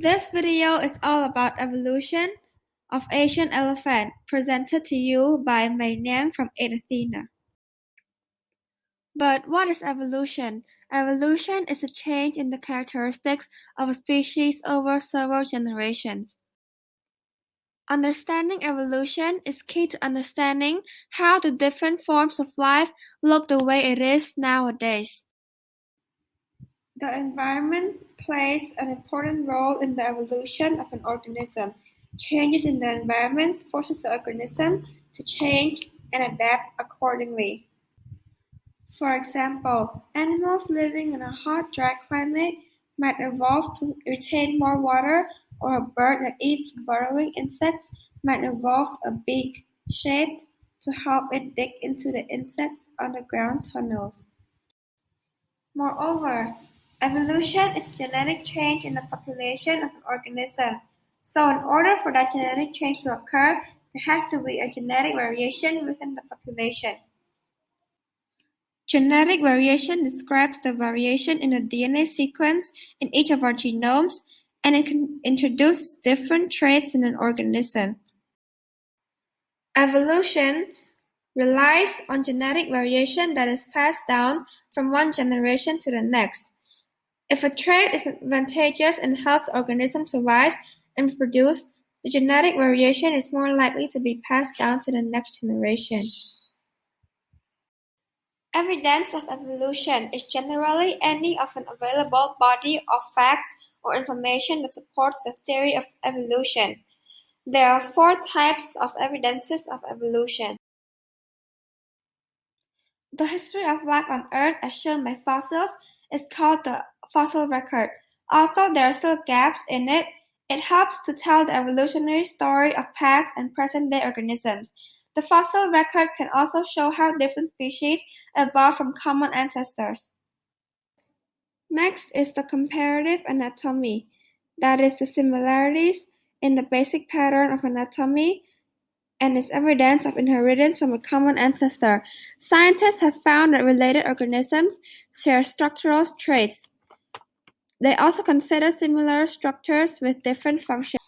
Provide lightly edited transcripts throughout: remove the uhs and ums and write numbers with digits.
This video is all about evolution of Asian elephant, presented to you by Mei Niang from 8 Athena. But what is evolution? Evolution is a change in the characteristics of a species over several generations. Understanding evolution is key to understanding how the different forms of life look the way it is nowadays. The environment plays an important role in the evolution of an organism. Changes in the environment forces the organism to change and adapt accordingly. For example, animals living in a hot, dry climate might evolve to retain more water, or a bird that eats burrowing insects might evolve a beak shaped to help it dig into the insects' underground tunnels. Moreover, evolution is a genetic change in the population of an organism. So in order for that genetic change to occur, there has to be a genetic variation within the population. Genetic variation describes the variation in the DNA sequence in each of our genomes, and it can introduce different traits in an organism. Evolution relies on genetic variation that is passed down from one generation to the next. If a trait is advantageous and helps the organism survive and reproduce, the genetic variation is more likely to be passed down to the next generation. Evidence of evolution is generally any of an available body of facts or information that supports the theory of evolution. There are 4 types of evidences of evolution. The history of life on Earth, as shown by fossils, is called the fossil record. Although there are still gaps in it, it helps to tell the evolutionary story of past and present-day organisms. The fossil record can also show how different species evolved from common ancestors. Next is the comparative anatomy, that is, the similarities in the basic pattern of anatomy and is evidence of inheritance from a common ancestor. Scientists have found that related organisms share structural traits. They also consider similar structures with different functions.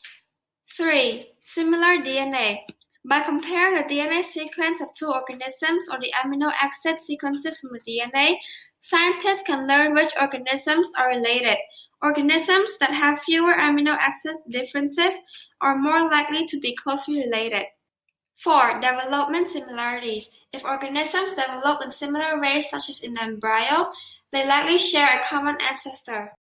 3. Similar DNA. By comparing the DNA sequence of 2 organisms or the amino acid sequences from the DNA, scientists can learn which organisms are related. Organisms that have fewer amino acid differences are more likely to be closely related. 4. Development similarities. If organisms develop in similar ways such as in the embryo, they likely share a common ancestor.